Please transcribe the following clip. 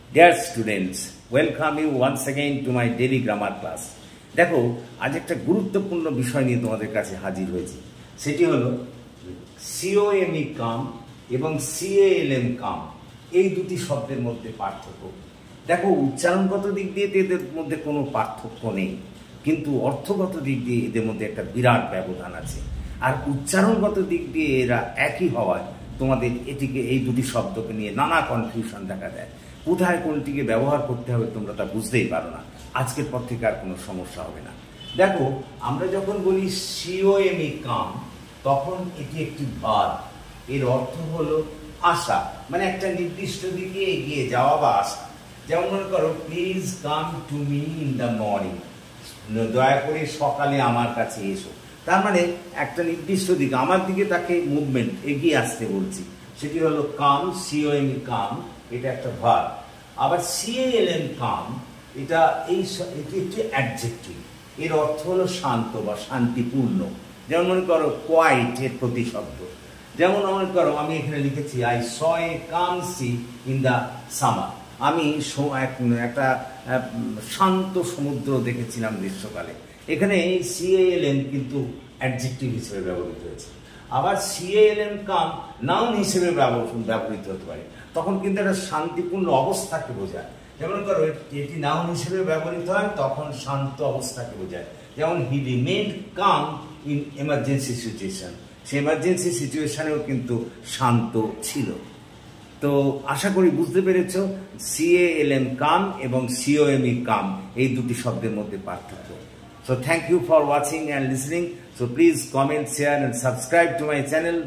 Dear students, welcome you once again to my daily grammar class. দেখো আজ একটা গুরুত্বপূর্ণ বিষয় নিয়ে তোমাদের কাছে হাজির হয়েছি। সেটি হলো COME কাম এবং CALM কাম এই দুটি শব্দের মধ্যে পার্থক্য। দেখো উচ্চারণগত দিক দিয়ে এদের মধ্যে কোনো পার্থক্য নেই, কিন্তু অর্থগত দিক দিয়ে এদের মধ্যে একটা বিরাট ব্যবধান আছে। আর উচ্চারণগত দিক দিয়ে এরা একই হওয়ায় তোমাদের এই দুটি শব্দকে নিয়ে নানা কনফিউশন দেখা দেয়। কোথায় কোনটিকে ব্যবহার করতে হবে তোমরা তা বুঝতেই পারো না। আজকের পর থেকে আর কোনো সমস্যা হবে না। দেখো আমরা যখন বলি COME কাম, তখন এটি একটি ভার্ব। এর অর্থ হলো আসা, মানে একটা নির্দিষ্ট দিকে এগিয়ে যাওয়া বা আসা। যেমন মনে করো, please come to me in the morning, দয়া করে সকালে আমার কাছে এসো। তার মানে একটা নির্দিষ্ট দিকে, আমার দিকে তাকে মুভমেন্ট, এগিয়ে আসতে বলছি। সেটি হলো কাম, COME কাম, এটা একটা ভার্ব। আবার CALM কাম, এটি একটি অ্যাডজেক্টিভ। এর অর্থ হলো শান্ত বা শান্তিপূর্ণ। যেমন মনে করো কোয়াইট এর প্রতিশব্দ। যেমন মনে করো আমি এখানে লিখেছি I saw a calm sea in the summer, আমি একটা শান্ত সমুদ্র দেখেছিলাম গ্রীষ্মকালে। এখানে CALM কিন্তু অ্যাডজেক্টিভ হিসেবে ব্যবহৃত হয়েছে। আবার CALM কাম নাউন হিসেবে ব্যবহৃত হতে পারে, তখন কিন্তু একটা শান্তিপূর্ণ অবস্থাকে বোঝায়। যেমন করো এটি নাউন হিসেবে ব্যবহৃত হয়, তখন শান্ত অবস্থাকে বোঝায়। যেমন he remained calm in emergency situation, সে এমার্জেন্সি সিচুয়েশনেও কিন্তু শান্ত ছিল। তো আশা করি বুঝতে পেরেছ CALM কাম এবং COME কাম এই দুটি শব্দের মধ্যে পার্থক্য। So thank you for watching and listening. So please comment, share and subscribe to my channel.